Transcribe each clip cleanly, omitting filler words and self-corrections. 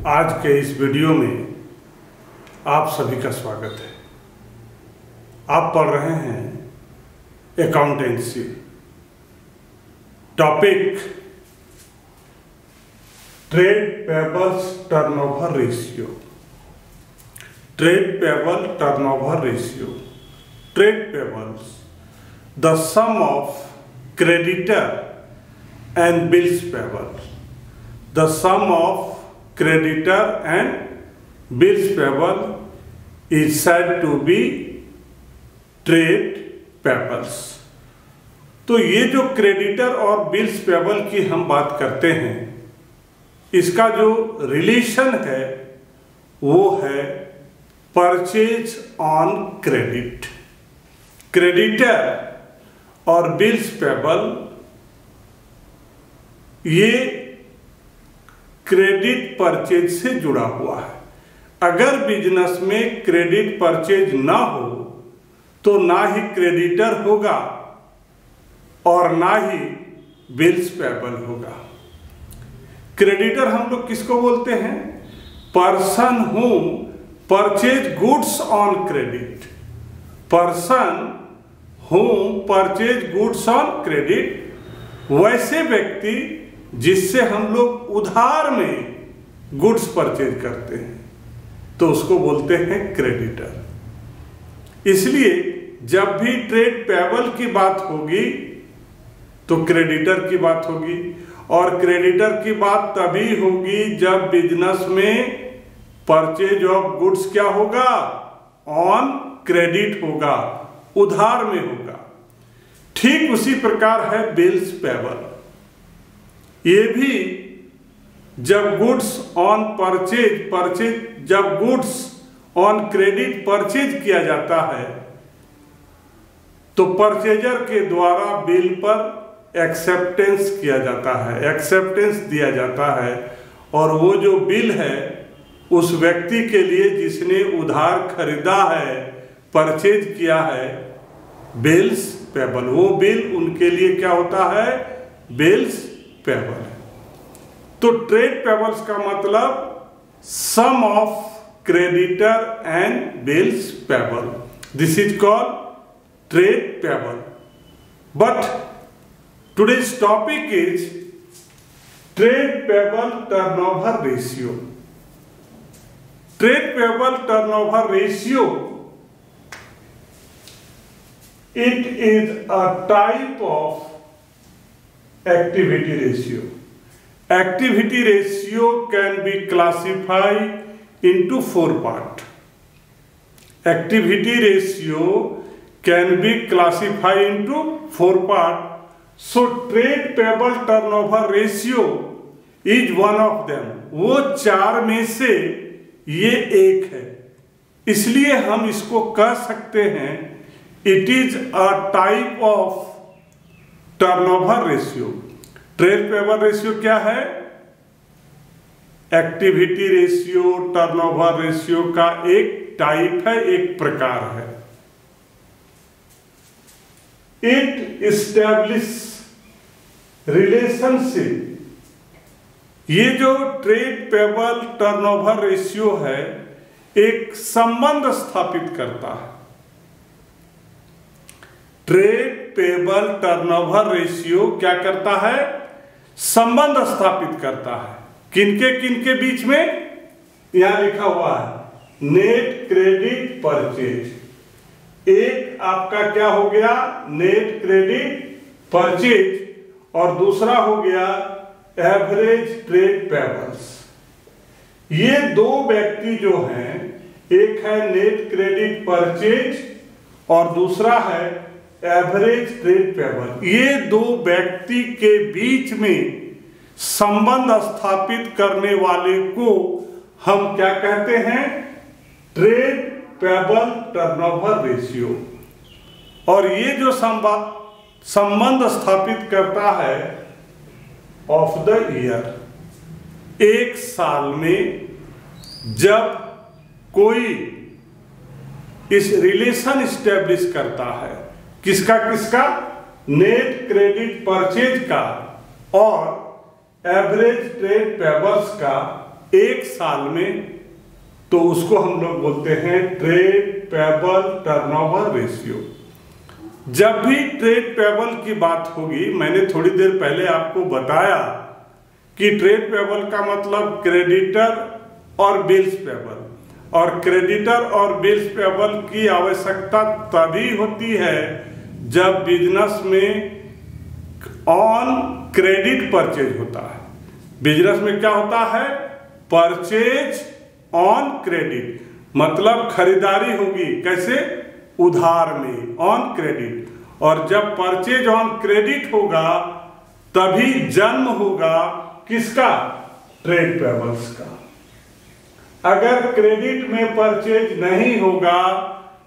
आज के इस वीडियो में आप सभी का स्वागत है। आप पढ़ रहे हैं accountancy. Topic trade payables turnover ratio. Trade payable turnover ratio. Trade payables the sum of creditor and bills payable. The sum of creditor and bills payable is said to be trade payables. तो ये जो creditor और bills payable की हम बात करते हैं, इसका जो रिलेशन है वो है परचेज ऑन क्रेडिट। क्रेडिटर और बिल्स पेबल ये क्रेडिट परचेज से जुड़ा हुआ है। अगर बिजनेस में क्रेडिट परचेज ना हो तो ना ही क्रेडिटर होगा और ना ही बिल्स पेबल होगा। क्रेडिटर हम लोग किसको बोलते हैं? Person who purchase goods on credit. Person home purchase goods on credit, वैसे व्यक्ति जिससे हम लोग उधार में गुड्स परचेज करते हैं तो उसको बोलते हैं क्रेडिटर। इसलिए जब भी ट्रेड पेबल की बात होगी तो क्रेडिटर की बात होगी, और क्रेडिटर की बात तभी होगी जब बिजनेस में परचेज ऑफ गुड्स क्या होगा? ऑन क्रेडिट होगा, उधार में होगा। ठीक उसी प्रकार है बिल्स पेबल। ये भी जब गुड्स ऑन जब गुड्स ऑन क्रेडिट परचेज किया जाता है तो परचेजर के द्वारा बिल पर एक्सेप्टेंस किया जाता है, एक्सेप्टेंस दिया जाता है, और वो जो बिल है उस व्यक्ति के लिए जिसने उधार खरीदा है, परचेज किया है, बिल्स पेबल, वो बिल उनके लिए क्या होता है? बिल्स पेबल है। तो ट्रेड पेबल्स का मतलब sum of creditor and bills payable, this is called trade payable. But today's topic is trade payable turnover ratio. Trade payable turnover ratio, it is a type of activity ratio. Activity ratio can be classified into 4 parts. Activity ratio can be classified into 4 parts. So trade payable turnover ratio is one of them. वो 4 में से ये एक है, इसलिए हम इसको कह सकते हैं It is a type of turnover ratio. Trade payable ratio क्या है? एक्टिविटी रेशियो, टर्नओवर रेशियो का एक टाइप है, एक प्रकार है। It establish relationship. ये जो ट्रेड पेबल टर्नओवर रेशियो है, एक संबंध स्थापित करता है। ट्रेड पेबल टर्नओवर रेशियो क्या करता है? संबंध स्थापित करता है। किनके बीच में? यहां लिखा हुआ है नेट क्रेडिट परचेज। एक आपका क्या हो गया? नेट क्रेडिट परचेज, और दूसरा हो गया एवरेज ट्रेड पेबल्स। ये दो व्यक्ति जो हैं, एक है नेट क्रेडिट परचेज और दूसरा है एवरेज ट्रेड पेबल। ये दो व्यक्ति के बीच में संबंध स्थापित करने वाले को हम क्या कहते हैं? Trade payable turnover ratio. और ये जो संबंध स्थापित करता है ऑफ द ईयर, एक साल में जब कोई इस रिलेशन स्टैब्लिश करता है, किसका? नेट क्रेडिट परचेज का और एवरेज ट्रेड पेबल्स का एक साल में, तो उसको हम लोग बोलते हैं ट्रेड पेबल टर्नओवर रेशियो। जब भी ट्रेड पेबल की बात होगी, मैंने थोड़ी देर पहले आपको बताया कि ट्रेड पेबल का मतलब क्रेडिटर और बिल्स पेबल, और क्रेडिटर और बिल्स पेबल की आवश्यकता तभी होती है जब बिजनेस में ऑन क्रेडिट परचेज होता है। बिजनेस में क्या होता है? परचेज ऑन क्रेडिट, मतलब खरीदारी होगी कैसे? उधार में, ऑन क्रेडिट। और जब परचेज ऑन क्रेडिट होगा तभी जन्म होगा किसका? ट्रेड पेबल्स का। अगर क्रेडिट में परचेज नहीं होगा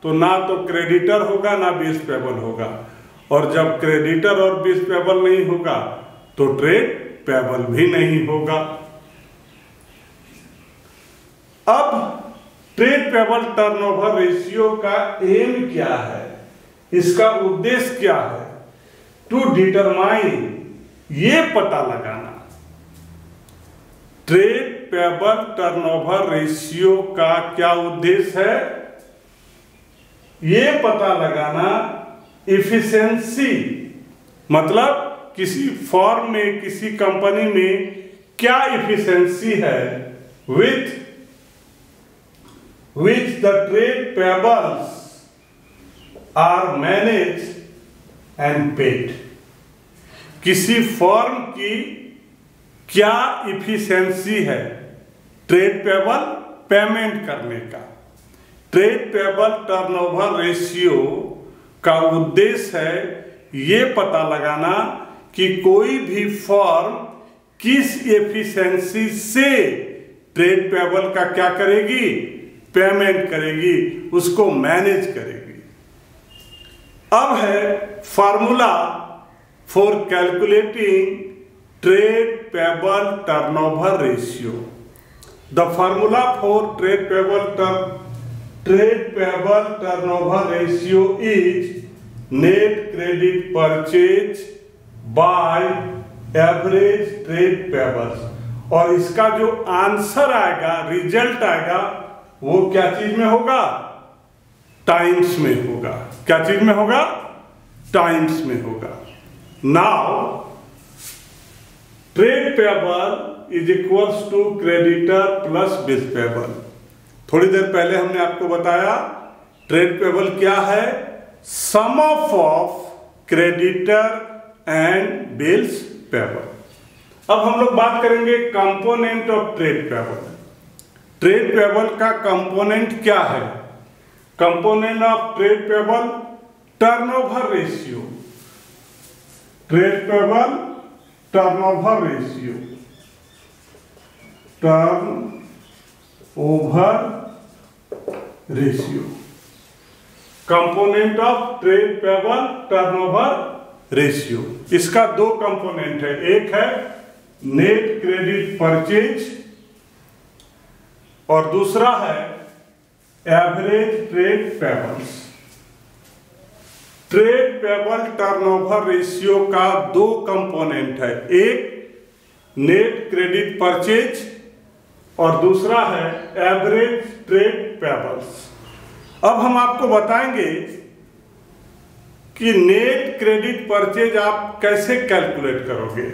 तो ना तो क्रेडिटर होगा ना बिल्स पेबल होगा, और जब क्रेडिटर और बिल्स पेबल नहीं होगा तो ट्रेड पेबल भी नहीं होगा। अब ट्रेड पेबल टर्नओवर रेशियो का एम क्या है, इसका उद्देश्य क्या है? टू डिटरमाइन, ये पता लगाना। ट्रेड पेबल टर्नओवर रेशियो का क्या उद्देश्य है? ये पता लगाना इफिशिएंसी, मतलब किसी फॉर्म में, किसी कंपनी में क्या इफिशिएंसी है with which the trade payables are managed and paid। किसी फर्म की क्या इफिशिएंसी है ट्रेड पेबल पेमेंट करने का। ट्रेड पेबल टर्नओवर रेशियो का उद्देश्य है ये पता लगाना कि कोई भी फर्म किस एफिशिएंसी से ट्रेड पेबल का क्या करेगी? पेमेंट करेगी, उसको मैनेज करेगी। अब है formula for calculating trade payable turnover ratio. The formula for trade payable turnover ratio is net credit purchase by average trade pebbles. और इसका जो आंसर आएगा, रिजल्ट आएगा, वो क्या चीज में होगा? टाइम्स में होगा। क्या चीज में होगा? टाइम्स में होगा। Now trade payable is equals to creditor plus bills payable. थोड़ी देर पहले हमने आपको बताया ट्रेड पेबल क्या है? Sum of creditor and bills payable. अब हम लोग बात करेंगे component of trade payable. Trade payable का कंपोनेंट क्या है? Component of trade payable turnover ratio. Trade payable turnover ratio, turnover ratio. Component of trade payable turnover ratio, इसका दो कंपोनेंट है। एक है नेट क्रेडिट परचेज और दूसरा है average trade pebbles. Trade payable turnover ratio का दो कंपोनेंट है, एक नेट क्रेडिट परचेज और दूसरा है एवरेज ट्रेड पेबल्स। अब हम आपको बताएंगे कि नेट क्रेडिट परचेज आप कैसे कैलकुलेट करोगे।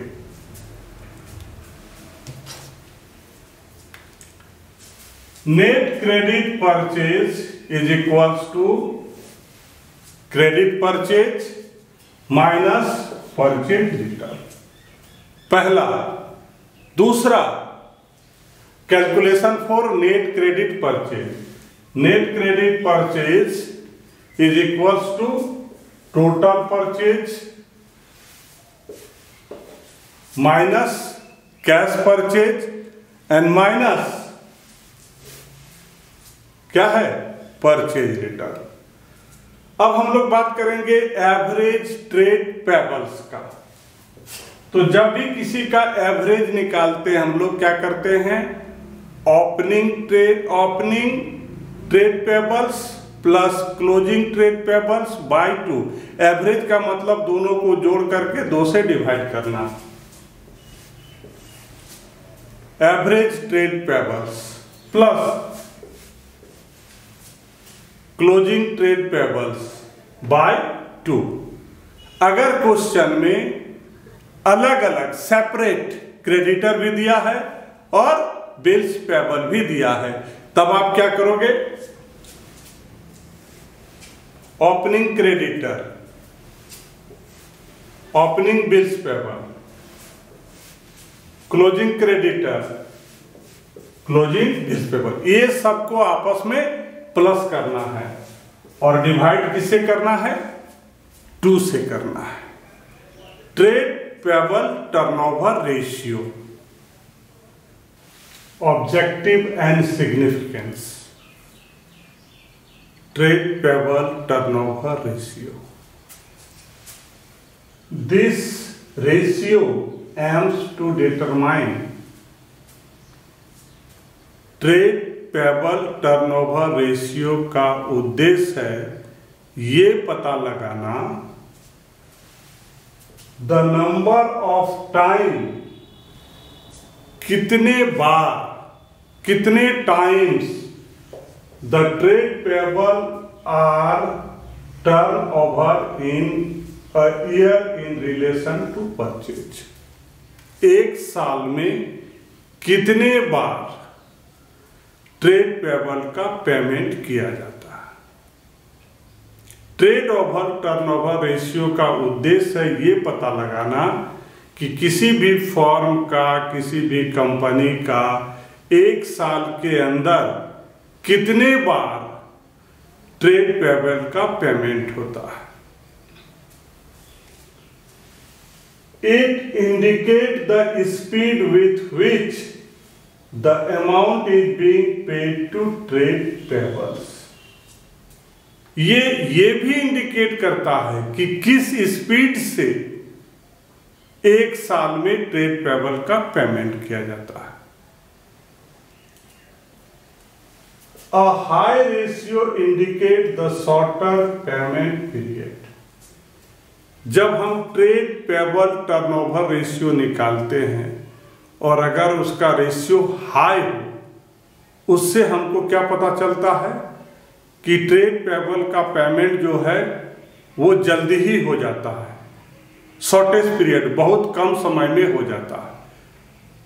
Net credit purchase is equals to credit purchase minus purchase return, पहला। दूसरा, calculation for net credit purchase. Net credit purchase is equals to total purchase minus cash purchase and minus क्या है? Purchase return. अब हम लोग बात करेंगे average trade payables का। तो जब भी किसी का एवरेज निकालते हैं हम लोग क्या करते हैं? Opening trade payables plus closing trade payables by 2। Average का मतलब दोनों को जोड़ करके 2 से डिवाइड करना। Average trade payables plus closing trade payables by 2। अगर क्वेश्चन में अलग अलग सेपरेट क्रेडिटर भी दिया है और बिल्स पेबल भी दिया है, तब आप क्या करोगे? Opening creditor, opening bills payable, closing creditor, closing bills payable, ये सबको आपस में प्लस करना है और डिवाइड किससे करना है? 2 से करना है। Trade payable turnover ratio, objective and significance. Trade payable turnover ratio, this ratio aims to determine trade payable turnover ratio का उद्देश्य है ये पता लगाना द नंबर ऑफ टाइम, कितने बार, कितने times the trade payable are turn over in a year in relation to purchase. एक साल में कितने बार ट्रेड पेबल का पेमेंट किया जाता है। ट्रेड ओवर टर्नओवर रेशियो का उद्देश्य है ये पता लगाना कि किसी भी फर्म का, किसी भी कंपनी का एक साल के अंदर कितने बार ट्रेड पेबल का पेमेंट होता है। It indicates the speed with which the amount is being paid to trade payables। ये भी इंडिकेट करता है कि किस स्पीड से एक साल में ट्रेड पेबल का पेमेंट किया जाता है। A high ratio indicates the shorter payment period। जब हम ट्रेड पेबल टर्नओवर रेशियो निकालते हैं और अगर उसका रेशियो हाई हो, उससे हमको क्या पता चलता है कि ट्रेड पेबल का पेमेंट जो है वो जल्दी ही हो जाता है, शॉर्टेज पीरियड, बहुत कम समय में हो जाता है।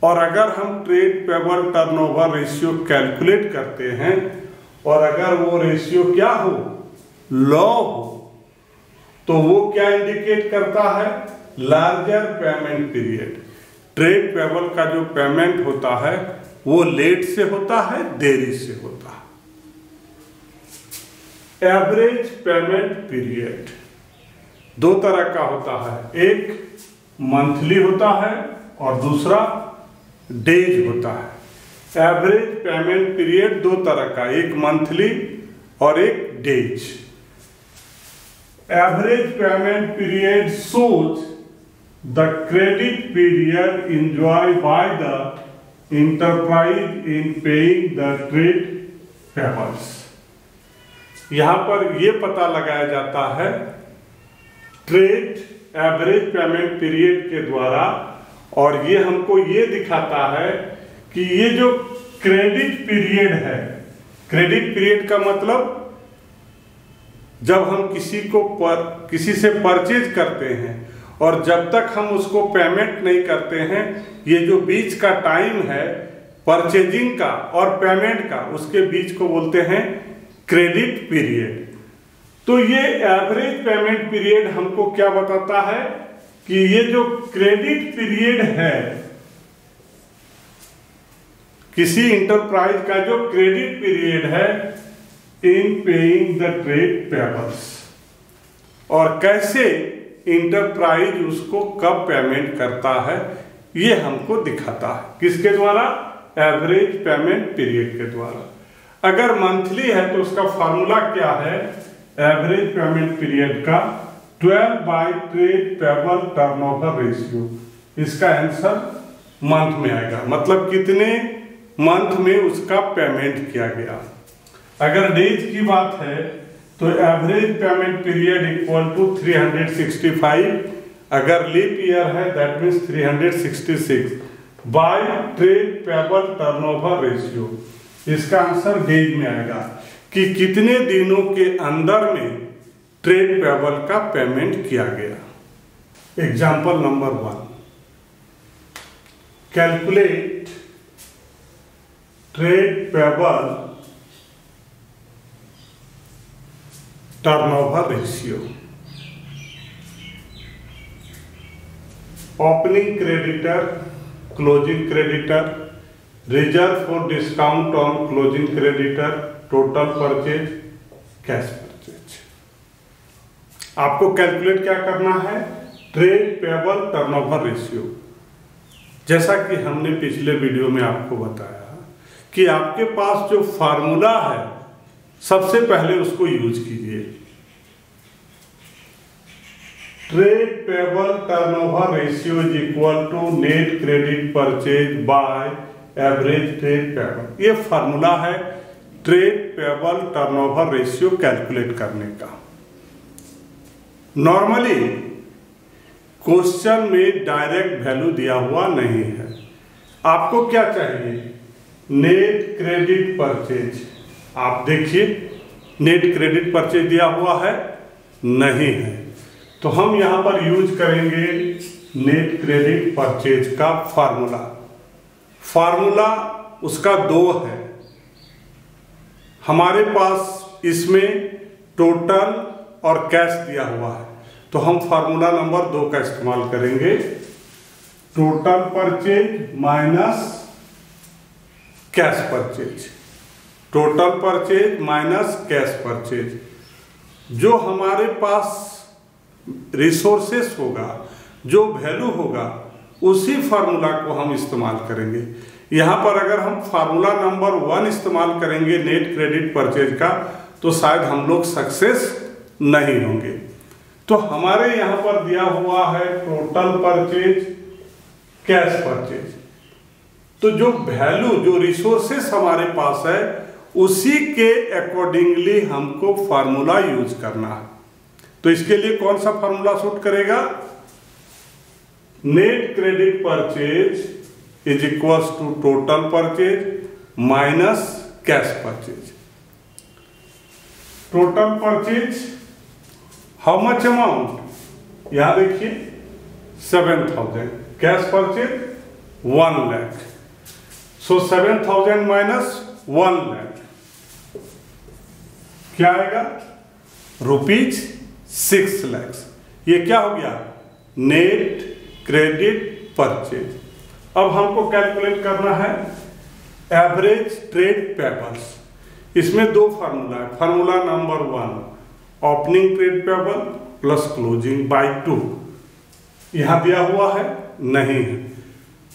और अगर हम trade payable turnover ratio calculate करते हैं और अगर वो रेशियो क्या हो, लो हो, तो वो क्या इंडिकेट करता है? Larger payment period. Trade payable का जो पेमेंट होता है वो लेट से होता है, देरी से होता है। एवरेज पेमेंट पीरियड 2 तरह का होता है, एक मंथली होता है और दूसरा डेज होता है। एवरेज पेमेंट पीरियड 2 तरह का, एक मंथली और एक days. Average payment period shows the credit period enjoyed by the enterprise in paying the trade payables। यहाँ पर ये पता लगाया जाता है ट्रेड एवरेज पेमेंट पीरियड के द्वारा, और ये हमको ये दिखाता है कि ये जो क्रेडिट पीरियड है, क्रेडिट पीरियड का मतलब जब हम किसी से परचेज करते हैं और जब तक हम उसको पेमेंट नहीं करते हैं, ये जो बीच का टाइम है परचेजिंग का और पेमेंट का, उसके बीच को बोलते हैं क्रेडिट पीरियड। तो ये एवरेज पेमेंट पीरियड हमको क्या बताता है कि ये जो क्रेडिट पीरियड है, किसी इंटरप्राइज का जो क्रेडिट पीरियड है इन पेइंग द ट्रेड पेबल्स, और कैसे इंटरप्राइज उसको कब पेमेंट करता है, ये हमको दिखाता है। किसके द्वारा? एवरेज पेमेंट पीरियड के द्वारा। अगर मंथली है तो उसका फॉर्मूला क्या है? एवरेज पेमेंट पीरियड का 12 by trade payable turnover ratio. इसका आंसर मंथ में आएगा, मतलब कितने मंथ में उसका पेमेंट किया गया। अगर डेज की बात है तो average payment period equal to 365, अगर लीप ईयर है that means 366, by trade payable turnover ratio. इसका आंसर डेज में आएगा कि कितने दिनों के अंदर में ट्रेड पेबल का पेमेंट किया गया। Example number 1, calculate trade payable turnover ratio. Opening creditor, closing creditor, reserve for discount on closing creditor, total purchase, cash purchase. आपको कैलकुलेट क्या करना है? Trade payable turnover ratio. जैसा कि हमने पिछले वीडियो में आपको बताया कि आपके पास जो फार्मूला है सबसे पहले उसको यूज कीजिए। Trade payable turnover ratio is equal to net credit purchase by average trade payable. ये फार्मूला है trade payable turnover ratio calculate करने का। नॉर्मली क्वेश्चन में डायरेक्ट वैल्यू दिया हुआ नहीं है। आपको क्या चाहिए? Net credit purchase. आप देखिए नेट क्रेडिट परचेज दिया हुआ है? नहीं है। तो हम यहां पर यूज करेंगे नेट क्रेडिट परचेज का फार्मूला। फार्मूला उसका 2 है। हमारे पास इसमें टोटल और कैश दिया हुआ है, तो हम फार्मूला नंबर 2 का इस्तेमाल करेंगे। Total purchase minus cash purchase. Total purchase minus cash purchase. जो हमारे पास रिसोर्सेस होगा, जो वैल्यू होगा, उसी फार्मूला को हम इस्तेमाल करेंगे। यहाँ पर अगर हम फार्मूला नंबर 1 इस्तेमाल करेंगे नेट क्रेडिट परचेज का, तो शायद हम लोग सक्सेस नहीं होंगे। तो हमारे यहाँ पर दिया हुआ है टोटल परचेज, कैश परचेज। तो जो वैल्यू, जो रिसोर्सेस हमारे पास है, उसी के अकॉर्डिंगली हमको फार्मूला यूज करना है। तो इसके लिए कौन सा फार्मूला सूट करेगा? Net credit purchase is equal to total purchase minus cash purchase. Total purchase how much amount? यहां देखिए 7,000। Cash purchase 1 lakh. So 7,000 minus 1 lakh क्या आएगा? रुपीज 6 लाख। ये क्या हो गया? Net credit purchase. अब हमको कैलकुलेट करना है एवरेज ट्रेड पेबल्स। इसमें 2 फार्मूला है। Formula number 1 opening trade payable plus closing by 2। यहां दिया हुआ है? नहीं है।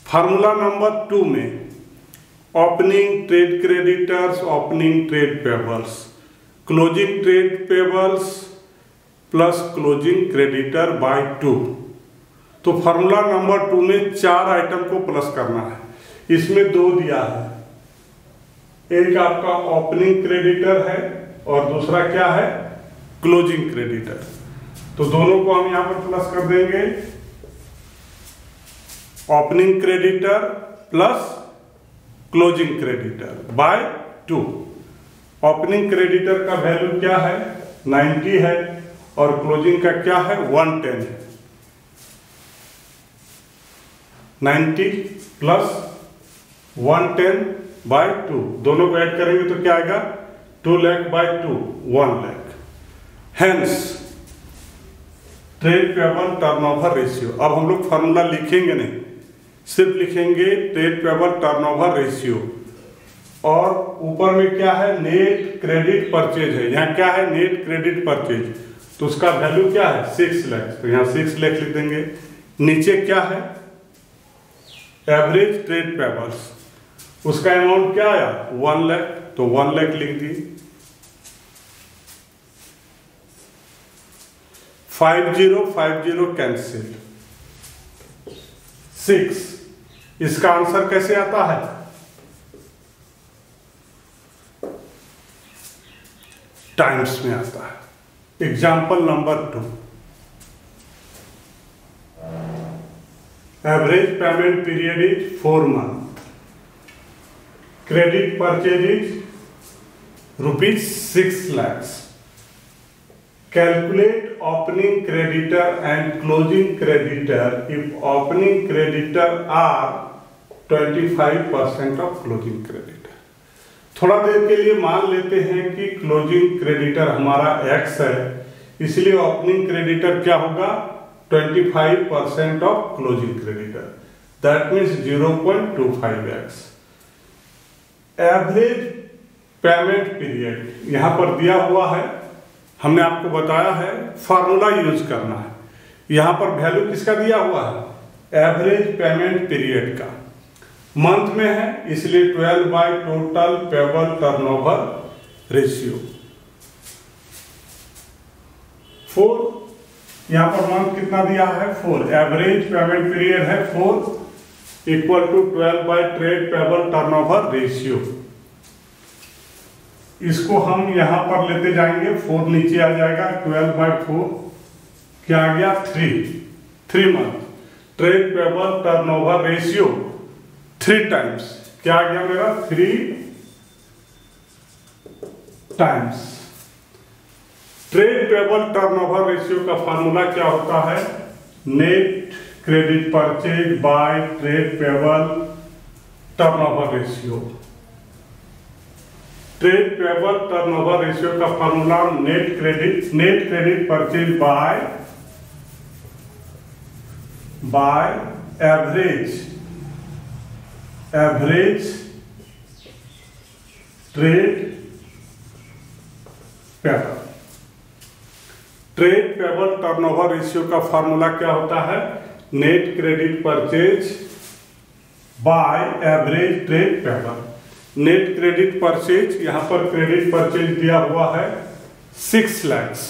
फार्मूला नंबर 2 में opening trade creditors, opening trade payables, closing trade payables plus closing creditor by 2। तो फार्मूला नंबर 2 में 4 आइटम को प्लस करना है। इसमें 2 दिया है। एक आपका ओपनिंग क्रेडिटर है और दूसरा क्या है? Closing creditor. तो दोनों को हम यहां पर प्लस कर देंगे। Opening creditor plus closing creditor by 2। Opening creditor का वैल्यू क्या है? 90 है और क्लोजिंग का क्या है? 110 है। 90 प्लस 110 बाय 2, दोनों को ऐड करेंगे तो क्या आएगा? 2 lakh by 2 1 lakh. Hence trade payable turnover ratio. अब हम लोग फार्मूला लिखेंगे नहीं, सिर्फ लिखेंगे ट्रेड पेबल टर्नओवर रेशियो। और ऊपर में क्या है? नेट क्रेडिट परचेज है। यहाँ क्या है? Net credit purchase. तो उसका वैल्यू क्या है? 6 लाख। तो यहाँ 6 लाख लिख देंगे। नीचे क्या है? Average trade pebbles. उसका अमाउंट क्या आया? 1 लाख। तो 1 लाख लिख दिए। 50 कैंसिल। 6। इसका आंसर कैसे आता है? टाइम्स में आता है। Example number 2, average payment period is 4 months. Credit purchase is rupees 6 lakhs. Calculate opening creditor and closing creditor if opening creditor are 25% of closing creditor. थोड़ा देर के लिए मान लेते हैं कि क्लोजिंग क्रेडिटर हमारा x है, इसलिए ओपनिंग क्रेडिटर क्या होगा 25% of closing creditor, that means 0.25x. Average payment period यहां पर दिया हुआ है, हमने आपको बताया है फार्मूला यूज करना है. यहां पर वैल्यू किसका दिया हुआ है एवरेज पेमेंट पीरियड का, मंथ में है इसलिए 12 by total payable turnover ratio 4. यहां पर मंथ कितना दिया है 4, एवरेज पेमेंट पीरियड है 4 equal to 12 by trade payable turnover ratio. इसको हम यहां पर लेते जाएंगे, 4 नीचे आ जाएगा, 12 बाय 4 क्या आ गया 3 month. Trade payable turnover ratio 3 times क्या आ गया मेरा 3 times. Trade payable turnover ratio का फार्मूला क्या होता है net credit purchase by trade payable turnover ratio. Trade payable turnover ratio का formula net credit purchase by average trade payable. Trade payable turnover ratio का फार्मूला क्या होता है net credit purchase by average trade payable. Net credit purchase, यहां पर credit purchase दिया हुआ है 6 lakhs,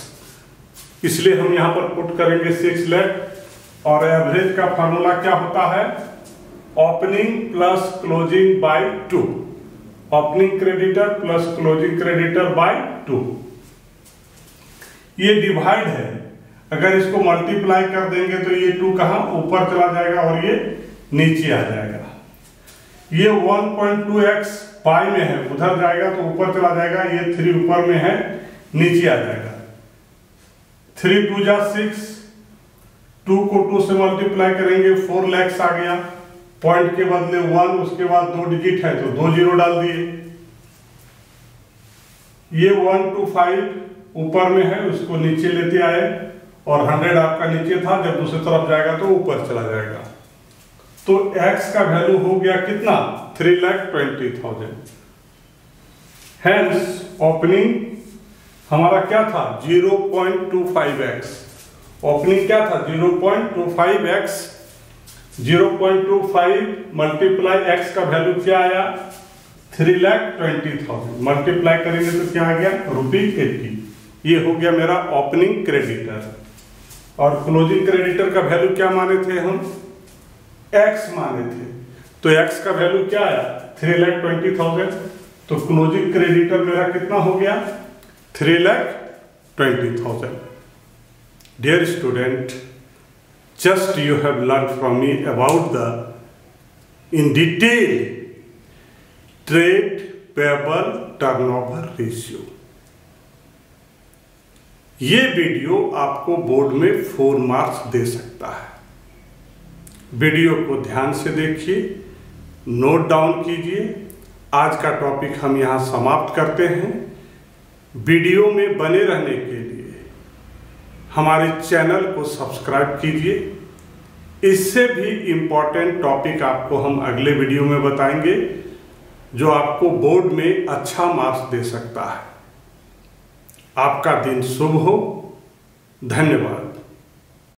इसलिए हम यहां पर पुट करेंगे 6 lakh. और एवरेज का फार्मूला क्या होता है opening plus closing by 2, opening creditor plus closing creditor by 2. ये डिवाइड है, अगर इसको मल्टीप्लाई कर देंगे तो ये 2 कहां ऊपर चला जाएगा और ये नीचे आ जाएगा. ये 1.2x पाई में है, उधर जाएगा तो ऊपर चला जाएगा, ये 3 ऊपर में है नीचे आ जाएगा. 3 2 जा 6, 2 को 2 से मल्टीप्लाई करेंगे 4 lakhs आ गया. पॉइंट के बदले 1, उसके बाद 2 डिजिट है तो 2 0 डाल दिए. ये 125 ऊपर में है, उसको नीचे लेते आए और 100 आपका नीचे था, जब दूसरी तरफ जाएगा तो ऊपर चला जाएगा. तो x का वैल्यू हो गया कितना 3,20,000. हेंस ओपनिंग हमारा क्या था 0.25x. ओपनिंग क्या था 0.25x. 0.25 मल्टीप्लाई x का वैल्यू क्या आया 3,20,000. मल्टीप्लाई करेंगे तो क्या आ गया ₹80. ये हो गया मेरा ओपनिंग क्रेडिटर. और क्लोजिंग क्रेडिटर का वैल्यू क्या माने थे हम x माने थे, तो x का वैल्यू क्या आया 3,20,000. तो क्लोजिंग क्रेडिटर मेरा कितना हो गया 3,20,000. Dear student, just you have learned from me about the in detail trade payable turnover ratio. ये वीडियो आपको बोर्ड में 4 मार्क्स दे सकता है. वीडियो को ध्यान से देखिए, नोट डाउन कीजिए. आज का टॉपिक हम यहाँ समाप्त करते हैं. वीडियो में बने रहने के लिए हमारे चैनल को सब्सक्राइब कीजिए. इससे भी इम्पोर्टेंट टॉपिक आपको हम अगले वीडियो में बताएंगे जो आपको बोर्ड में अच्छा मार्क्स दे सकता है. आपका दिन शुभ हो. धन्यवाद.